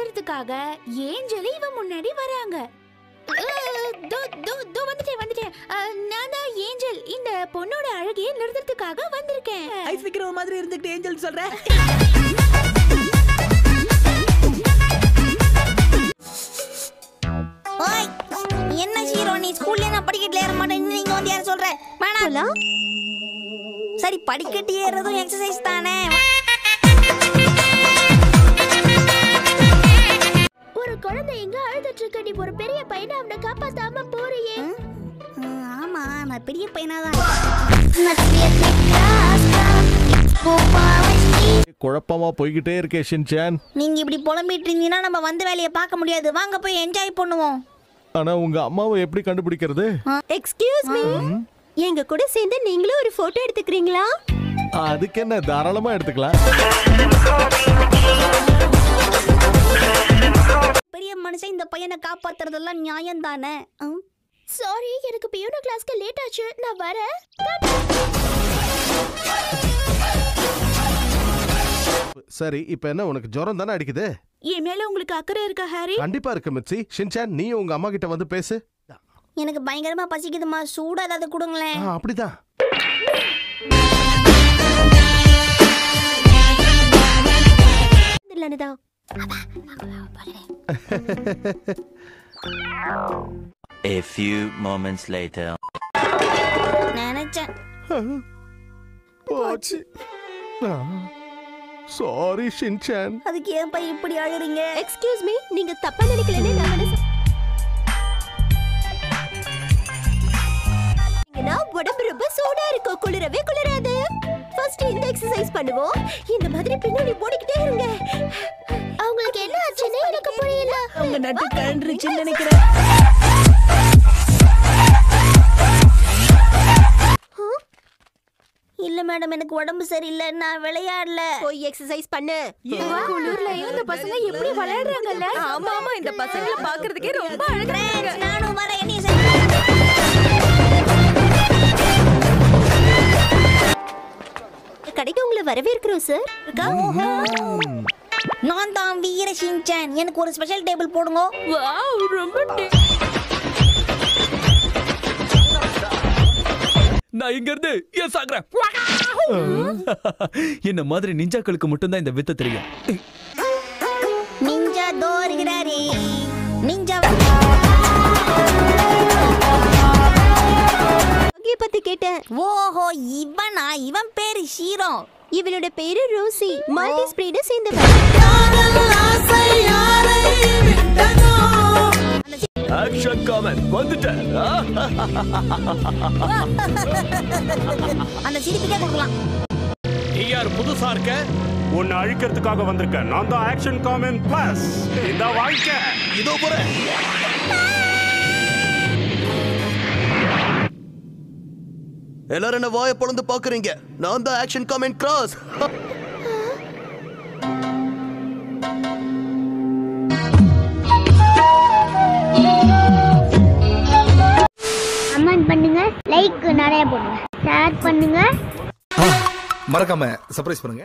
எழுதுறதுக்காக angel இவன் முன்னாடி வராங்க. வந்துட்டேன். நான் தான் ஏஞ்சல். இந்த பொண்ணோட அழகையை நிறுத்துறதுக்காக வந்திருக்கேன். ஐஸ் வைக்கிற மாதிரி இருந்துட்டு ஏஞ்சல் சொல்ற. ஓய், என்ன ஹீரோ நீ ஸ்கூல்ல நான் படிக்கட்டுல ஏற மாட்டேன், நீங்க வந்து யார சொல்ற? வேணாம். சரி, படிக்கட்டு ஏறதும் எக்ஸசைஸ் தானே. ஒரு குழந்தை எங்க அழுதுட்டு இருக்க, நீ ஒரு பெரிய பையனை அவனை காப்பாத்தாம போறியே. ஆமா, நான் பெரிய பையனாதான். குழப்பமா போய்கிட்டே இருக்கே ஷின்சான். நீங்க இப்படி புலம்பிட்டு இருந்தீங்கன்னா நம்ம வந்த வேலையை பார்க்க முடியாது. வாங்க போய் என்ஜாய் பண்ணுவோம். ஆனா உங்க அம்மாவை எப்படி கண்டுபிடிக்கிறது? எக்ஸ்கியூஸ் மீ, எங்க கூட சேர்ந்து நீங்களும் ஒரு போட்டோ எடுத்துக்கிறீங்களா? அதுக்கு என்ன, தாராளமா எடுத்துக்கலாம். பெரிய மனுஷன் இந்த பையனை காப்பாத்துறதெல்லாம் நியாயம் தானே. சாரி, எனக்கு பியோனோ கிளாஸ்க்கு லேட் ஆச்சு, நான் வரேன். சரி, இப்போ என்ன உனக்கு ஜுரம் தானே அடிக்குது? என் மேல உங்களுக்கு அக்கறை இருக்கா ஹாரி? கண்டிப்பா இருக்கு மிச்சி. ஷின்சான், நீ உங்க அம்மா கிட்ட வந்து பேசு. எனக்கு பயங்கரமா பசிக்குதுமா, சூடா ஏதாவது கொடுங்களேன். அப்படிதான். இல்லனதா. A few moments later. நினைச்சேன். போச்சு. Sorry Shinchan. அதுக்கு ஏன் பை இப்படி அழுறீங்க? எக்ஸ்கியூஸ் மீ, நீங்க தப்பா நினைக்கலன்னு நான் நினைச்சேன். உடம்பு ரொம்ப சூடா இருக்கும், குளிரவே குளிராது. ஃபர்ஸ்ட் இந்த எக்ஸசைஸ் பண்ணுவோம். இந்த மாதிரி பின்னாடி ஓடிக்கிட்டே இருங்க. அவங்களுக்கு என்ன ஆச்சுன்னு எனக்கு புரியல. அவங்க நட்டு கழண்டுருச்சுன்னு நினைக்கிறேன். இல்ல மேடம், எனக்கு உடம்பு சரியில்லை, நான் விளையாடல. போய் எக்ஸசைஸ் பண்ணு. குளிர்ல இந்த பசங்க எப்படி விளையாடுறாங்கல்ல? ஆமா, இந்த பசங்களை பாக்குறதுக்கே ரொம்ப அழகா இருக்காங்க. நானும் வரேன். கடைக்கு உங்களை வரவேற்கிறோம் சார். நான் தான் வீர ஷின்சான். எனக்கு ஒரு ஸ்பெஷல் டேபிள் போடுங்க. வாவ், ரொம்ப நான் இங்க இருந்து எஸ் ஆகுறேன். என்ன மாதிரி நிஞ்சாக்களுக்கு மட்டும் தான் இந்த வித்தை தெரியும். நிஞ்சா தோறுகிறாரே, நிஞ்சா பத்தி கேட்டேன். ஓஹோ, இவன் பேரு ஹீரோ. இவளோட பேரு ரோசி. மல்டி ஸ்ப்ரீட சேர்ந்தவன். ஆக்ஷன் காமெண்ட் வந்துட்டேன். அந்த சிரிப்புக்கே கொடுக்கலாம். நீ யார் புதுசா இருக்க? உன்னை அழிக்கிறதுக்காக வந்திருக்கேன். நான் தான் ஆக்ஷன் காமெண்ட் பிளஸ். இந்த வாழ்க்கை இதோ போறேன். எல்லாரும் என்ன வாயை பொளந்து பாக்குறீங்க? நான் தான் ஆக்ஷன் காமெண்ட் கிராஸ். கமெண்ட் பண்ணுங்க, லைக் நிறைய போடுங்க, ஷேர் பண்ணுங்க, மறக்காம சர்ப்ரைஸ் பண்ணுங்க.